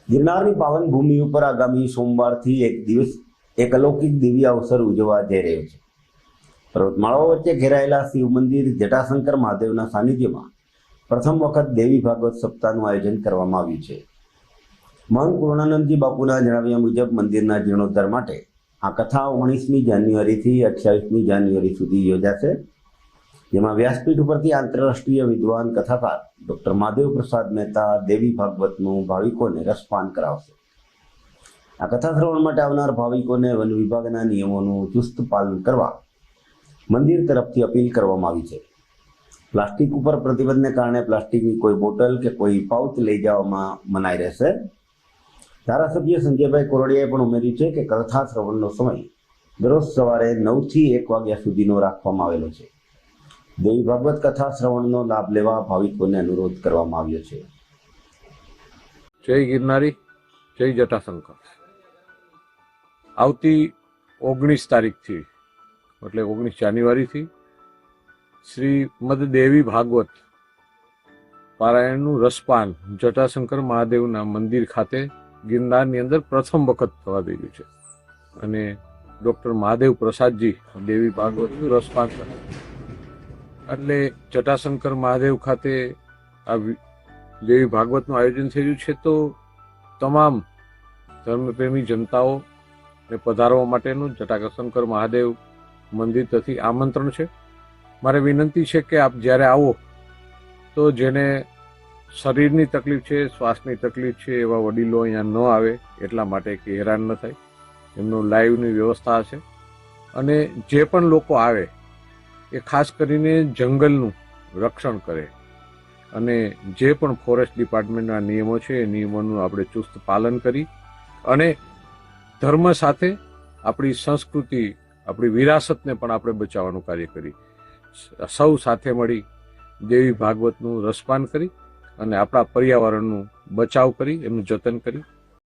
ગિરનારની પાવન ભૂમિ ઉપર આગામી સોમવારથી એક અલૌકિક દિવ્ય અવસર ઉજવવા જઈ રહ્યો છે. પર્વતમાળાઓ વચ્ચે ઘેરાયેલા શિવ મંદિર જટાશંકર મહાદેવના સાનિધ્યમાં પ્રથમ વખત દેવી ભાગવત સપ્તાહનું આયોજન કરવામાં આવ્યું છે. મહંત પૂર્ણાનંદજી બાપુના જણાવ્યા મુજબ મંદિરના જીર્ણોદ્ધાર માટે આ કથા 19મી જાન્યુઆરીથી 28મી જાન્યુઆરી સુધી યોજાશે, જેમાં વ્યાસપીઠ ઉપરથી આંતરરાષ્ટ્રીય વિદ્વાન કથાકાર ડોક્ટર મહાદેવ પ્રસાદ મહેતા દેવી ભાગવતનું ભાવિકોને રસપાન કરાવશે. આ કથા શ્રવણ માટે આવનાર ભાવિકોને વન વિભાગના નિયમોનું ચુસ્ત પાલન કરવા મંદિર તરફથી અપીલ કરવામાં આવી છે. પ્લાસ્ટિક ઉપર પ્રતિબંધને કારણે પ્લાસ્ટિકની કોઈ બોટલ કે કોઈ પાઉચ લઈ જવામાં મનાઈ રહેશે. ધારાસભ્ય સંજયભાઈ કોરડિયાએ પણ ઉમેર્યું છે કે કથા શ્રવણનો સમય દરરોજ સવારે 9 થી 1 વાગ્યા સુધીનો રાખવામાં આવેલો છે. દેવી ભાગવત કથા શ્રવણનો લાભ લેવા ભાવિકોને અનુરોધ કરવામાં આવ્યો છે. જય ગિરનારી, જય જટાશંકર. આવતી 19 તારીખથી એટલે 19 જાન્યુઆરીથી શ્રીમદ દેવી ભાગવત પારાયણનું રસપાન જટાશંકર મહાદેવના મંદિર ખાતે ગિરનારની અંદર પ્રથમ વખત થવા દઈ રહ્યું છે અને ડૉક્ટર મહાદેવ પ્રસાદજી દેવી ભાગવતનું રસપાન કરે એટલે જટાશંકર મહાદેવ ખાતે આ દેવી ભાગવતનું આયોજન થઈ રહ્યું છે. તો તમામ ધર્મપ્રેમી જનતાઓને પધારવા માટેનું જટાશંકર મહાદેવ મંદિર તરફથી આમંત્રણ છે. મારે વિનંતી છે કે આપ જ્યારે આવો તો જેને શરીરની તકલીફ છે, શ્વાસની તકલીફ છે, એવા વડીલો અહીંયા ન આવે એટલા માટે કે હેરાન ન થાય, એમનું લાઈવની વ્યવસ્થા છે. અને જે પણ લોકો આવે એ ખાસ કરીને જંગલનું રક્ષણ કરે અને જે પણ ફોરેસ્ટ ડિપાર્ટમેન્ટના નિયમો છે એ નિયમોનું આપણે ચુસ્ત પાલન કરી અને ધર્મ સાથે આપણી સંસ્કૃતિ, આપણી વિરાસતને પણ આપણે બચાવવાનું કાર્ય કરી સૌ સાથે મળી દેવી ભાગવતનું રસપાન કરી અને આપણા પર્યાવરણનું બચાવ કરી એમનું જતન કરી